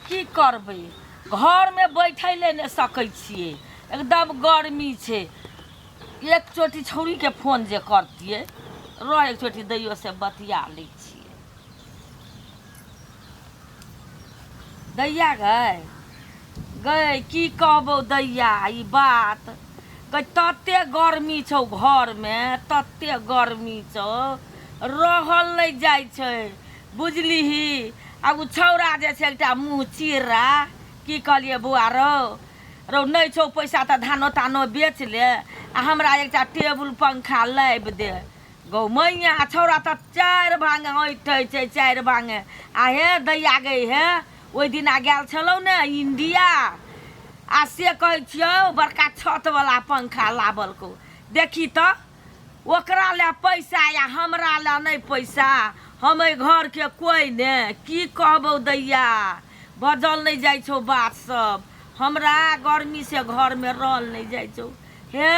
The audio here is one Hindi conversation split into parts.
की करबै घर में बैठले नहीं सकै छियै एकदम गर्मी छै एक चोटी छौरी के फोन जे करतियै रह एक चोटी दैयो से बतिया लै छियै दैया गै की कहबौ दैया ई बात गै तते गर्मी छौ घर में तते गर्मी छौ रहल नहीं जाइ छै बुझलिही आ उ छौरा जे छै एकटा मुँह चिरा की कहलिए बौआ रौ नहीं छौ पैसा त धानो तानो बेच ले आ हमरा एकटा टेबुल पंखा लाबि दे गौ मैया छौरा त 4 भांगे ऐठै छै 4 भांगे आ हे दैया गई हे ओइ दिना गेल छलौ ने इंडिया आ से कहै छियौ बड़का छत वाला पंखा लाबल को देखी त ओकरा ले पैसा या हमरा ले नहीं पैसा हम घर के कोई ने की कहबौ दैया बजल नहीं जाइ छौ बात सब हमरा गर्मी से घर में रहल नहीं जाइ छौ हे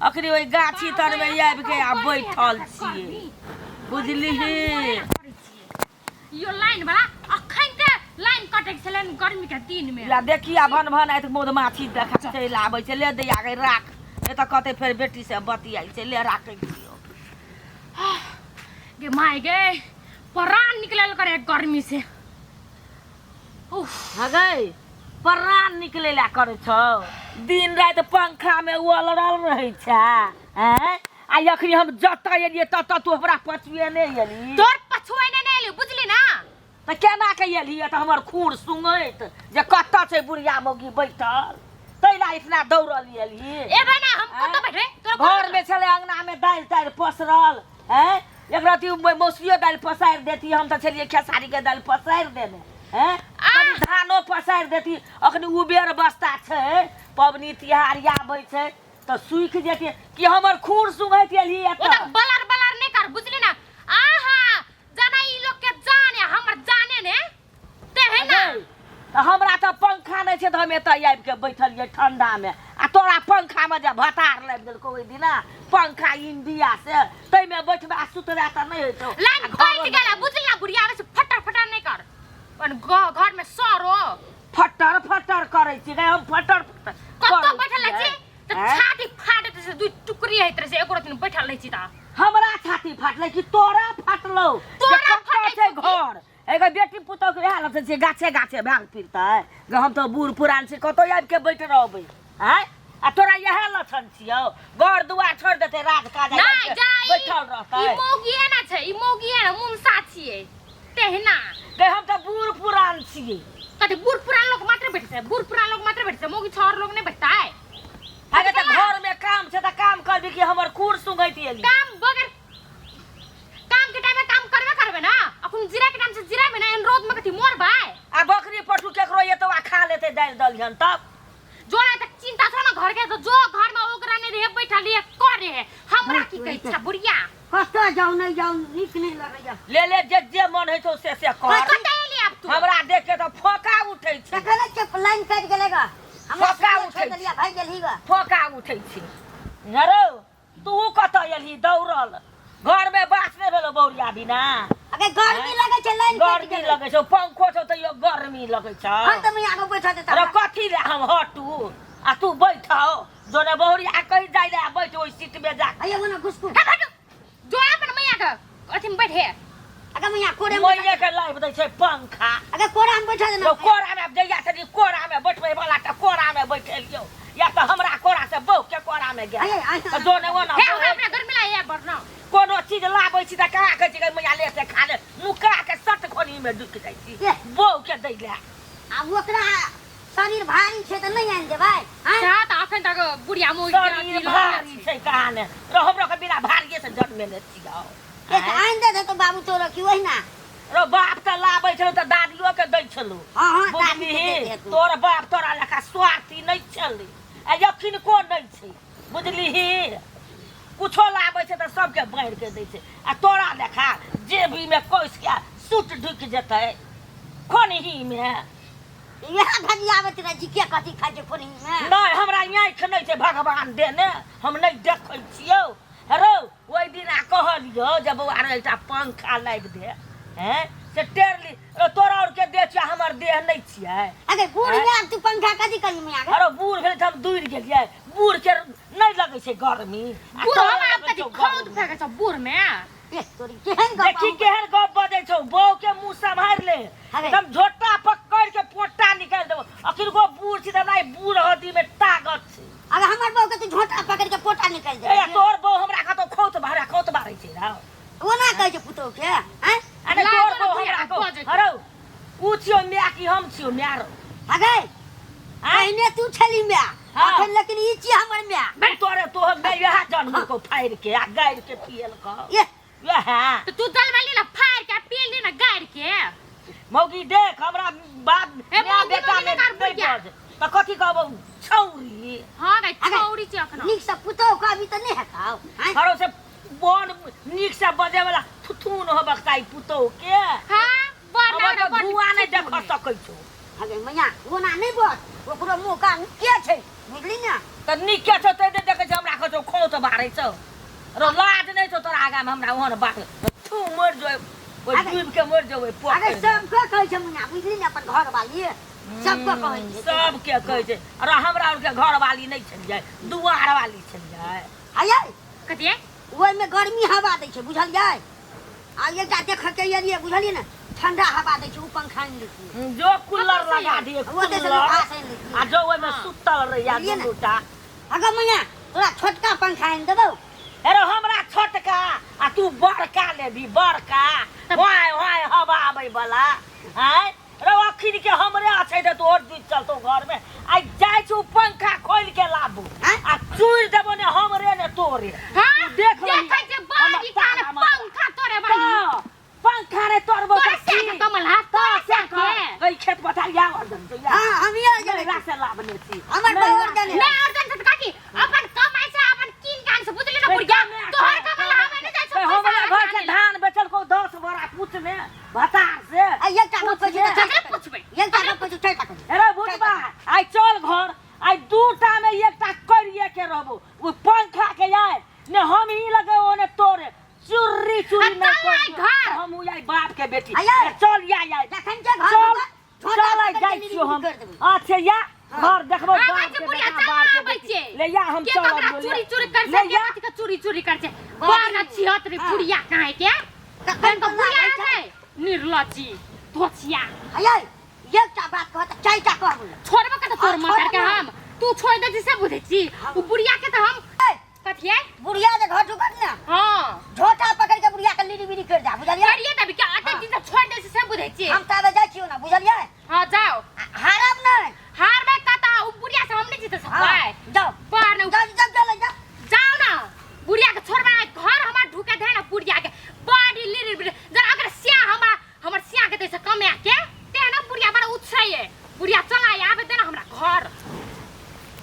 अखनी ओइ गाछी तर में आबि के आ बैठल छियै बुझलिही यो लाइन बा अखन के लाइन कटे छले गर्मी के दिन में ला देखी आ भन भन आइत मधुमाछी देखा चलि आबै छै ले दैया के राख ए त कते फेर बेटी से बतियाइ छै ले राखै छियौ गे माय गे प्राण निकलल करे गर्मी से हगै प्राण निकले ला करे छौ दिन रात पंखा में उलरल रहै छै हैं आ अखनी हम जतऽ एलियै ततऽ तू हमरा पछुए नहीं एली तोर पछुए नहीं एली बुझली ना त केना के एली त हमर खूर सुंगैत जे कतऽ छै बुढ़िया मौगी बैठल तैला इतना दौड़ल एली एबे ना हम कतऽ बैठे तोर घर में छले अंगना में दालि तालि पसरल हैं एक रति मौसियो दालि पसारि देती हम त छलियै खेसारी के दालि पसारि देने हैं कनी धानो पसारि देती अखनी उबेर बस्ता छै पबनी तिहार आबै छै त सुखि जेती कि हमर खूर सुंघैत एली ओ त बलर बलर नहीं कर बुझली ना आहा जाना ई लोग के जाने हमर जाने ने ते है ना त हमरा त पंखा नहीं छै त हम एतऽ आबि के बैठलियै ठंडा में आ तोरा पंखा में जे भतार लाबि देलको ओइ दिना पंखा इंडिया से तै में बैठबा आ सुतबा त नहीं होइतो लाइन कट गेला बुझली ना बुढ़िया से फटर फटर नहीं कर अपन घर में सरो फटर फटर करै छी गै हम फटर कतऽ बैठल छी त छाती फाटत से दू टुकड़ी है तरह से एको दिन बैठल रही छी त हमरा छाती फाटले कि तोरा फाटलो तोरा फाटै छै घर एगो बेटी पुतौ के हाल से गाछे गाछे भाग फिरतै ग हम तो बूढ़ पुरान से कतौ आबि के बैठ रहबै हैं आ तोरा यहे लक्षण छियौ घर दुआर छोड़ देते राज काज नहीं जाई बैठल रहतै ई मौगिए ना छै ई मौगिए ना मुंसा छियै तेहना गै हम तो बूढ़ पुरान छियै कते बूढ़ पुरान लोग मात्र बैठे छै बूढ़ पुरान लोग मात्र बैठे छै मौगी छोर लोग नहीं बैठता है अगे त घर में काम छै त काम करबी कि हमर खूर सुंघैत एली काम बगैर काम के टाइम में काम करबे ना अपन जीरा के टाइम से जीरा में ना इन रोद में कथि मोर भाई आ बकरी पठू केकरो एतो आ खा लेते दाल दलिहन तब जोड़ा तक चिंता थोड़ा ना घर के तो जो घर में ओकरा ने रहे बैठल है करे है हमरा की कहै छै बुढ़िया कतऽ जाऊ नहीं जाऊ नीक नहीं लगैया ले जे मन है तो से कर कतै एली अब तू हमरा देख के तो फोका उठै छै देखले चप लाइन कट गेलेगा फोका उठै दिया भाई गेलीगा फोका उठै छै हेरो तू कतऽ एलही दौड़ल घर में बास नहीं भेलो बौरिया बिना अगे गर्मी लगे छै लाइन कट गर्मी गेले लगे छै पंखो छौ त यो गर्मी लगे छै हम त मैं आगे बैठा देता रे कथी ले हम हटू आ तू बैठो जोने बौरिया कहि जाय ले बैठ ओइ सीट में जा अयो मना घुसकू जो अपन मैया के अथि में बैठे अगे मैं कोरे में मोइये के लाइब दै छै पंखा अगे कोरा में बैठा देना तो कोरा में जइया से कोरा में बैठबै वाला त कोरा में बैठेलियो या त हमरा कोरा से बहु के कोरा में गेल त जोने ओना हे अपना घर में लाए बरना कोनो चीज लाबै छी त का कहै छी मैया ले से खा ले नुका के सट खोनी में ढुक जाइ छी बहु के दै ले आ ओकरा शरीर भारी छै त नहीं आन देबै हां त अखन तक बुढ़िया मोगी शरीर भारी छै कहाने र हमरो के बिना भारिये से जन्मेले छियौ के त आन दे तो बाबू तोरा की ओहिना रो बाप त लाबै छलो त दादियो के दै छलो हां बुझली तोर बाप तोरा लेखा स्वार्थी नहीं छली आ यखिन को नहीं छै बुझली कुछो लाबै छै त सबके बांध के दै छै आ तोरा लेखा जेबी में कोस के सूट ढुक जेतै खोनही में यह भजियावत रह जी के कथि खाइ छै खोनी में नहीं हमरा आँख नहीं छै भगवान देने हम नहीं देखै छियौ हेरो ओइ दिन कहलियो जब बौआ एकटा पंखा लाबि दे हैं से टेरली तोरा और के देह छियै हमर देह नहीं छियै अरे बूढ़ में तू पंखा कथी करी में आगे अरे बूढ़ भेल त हम दूर गेलियै बूढ़ के नहीं लगै छै गर्मी बूढ़ हम आपका जी खौद फेंके छ बूढ़ में ए तोरी केहन गप देखी केहन गप बजै छौ बौ के मुंह संभार ले एकदम झोटा पकड़ के पोटा निकाल देबो अखिर को बूढ़ छी त नहीं बूढ़ हदी में ताकत छै अरे हमर बहू के तू झोटा पकड़ के पोटा निकाल दे ए तोर बौ हमरा कतो खौत बारै छै रा ओना कहै छै पुतौ के हैं अरे तोर बौ हमरा को हरौ उ छियो म्या की हम छियो म्या रो अगे आइने तू छली म्या अखन लेकिन ई छी हमर म्या मैं तोरे तो मैं यह जन्म को फाड़ के आ गाड़ के पियल का ये यह तो तू दल वाली ना फाड़ के पील ली ना गाड़ के मौगी देख हमरा बाप ए म्या मौगी बेटा मौगी में कर बुढ़िया। त कथी कहबो छौरी हां गई छौरी छी अखन नीक से पुतौ का अभी त नहीं हकाओ हैं हरो से बोन नीक से बजे वाला थुथुन होबक चाही पुतौ के हां बना हमरा तो धुआं नहीं देख सकै छौ अगे मैया ओना नहीं बस ओकरो मुंह का के छै बुझली ना त नीक के छौ त देखे छ हमरा कहौ खौत बारै छौ रो लाज नहीं छौ तोरा आगा में हमरा ओहन बात तू मर जो ओइ डूब के मर जो ओइ अगे पोखर सब के कहै छै मैया बुझली ना अपन घर वाली सब के कहै छै सब के कहै छै अरे हमरा और के घर वाली नहीं छलियै दुआर वाली छलियै आयै कथि ओइ में गर्मी हवा दै छै बुझलियै आ एकटा देख के एलियै बुझलियै ना ठंडा हवा दै छै उ पंखा नहीं दै जो कूलर लगा दिए वो देश कूलर में आसे नहीं आ जो ओइ में सुतल रहिया दुटा अगे मैया तोरा छोटका पंखा आनि देबौ अरे हमरा छोटका आ तू बड़का लेबी बड़का वाय वाय हवा आबै वाला हैं रे अखिन के हमरे छै त तोर दिन चलतो घर में आ जाय छु पंखा खोल के लाबू आ चूर देबो ने हमरे ने तोरे हां देख देखै छै बाड़ी काले पंखा तोरे बाड़ी पंखा रे तोरबो तोरे से कमल हाथ तोरे से के गई खेत बथालिया वर्दन तो यार हां हम ये नहीं रासे लाबने छी हमर वर्दन ले अर्जन से काकी अपन कमाई से अपन किन कान से बुझली ना बुढ़िया तोहर कमल हमें नहीं जाय छौ हमरा घर के धान बेचल को 10 बोरा पूछ में भतार से आ एकटा को पूछे जगह पूछबे एकटा को पूछे ठेका कर अरे बुढ़बा आई चल घर आई दूटा में एकटा करिए के रहबो वो पंखा के आए ने हम ही लगे ओने तोरे चुर्री चुरी न घर हम उई बाप के बेटी आया चल या या जखन के घर चल चल जाई छियो हम अच्छा या घर देखबो हाँ, बाप के बुढ़िया, बेटा चल बाप के आबै बेटी छै। ले या हम के चल ककरा चोरी चोरी कर से के कथि का चोरी चोरी कर से बड़ अच्छी हत रे बुढ़िया काहे के तखन तो बुढ़िया है निर्लज्जी धोचिया आयै एकटा बात कहत चारिटा कहबो छोड़बो के तोर मार के हम तू छोड़ दे से बुझै छी उ बुढ़िया के तो हम कथि है बुढ़िया जे घर ढुकत ना हां झोटा पकड़ के बुढ़िया के लीडी बीडी कर जा बुझलियै करिए तभी के आते दिन से छोड़ दे से बुझै छी हम ताबे जाय छियो ना बुझलियै हां जा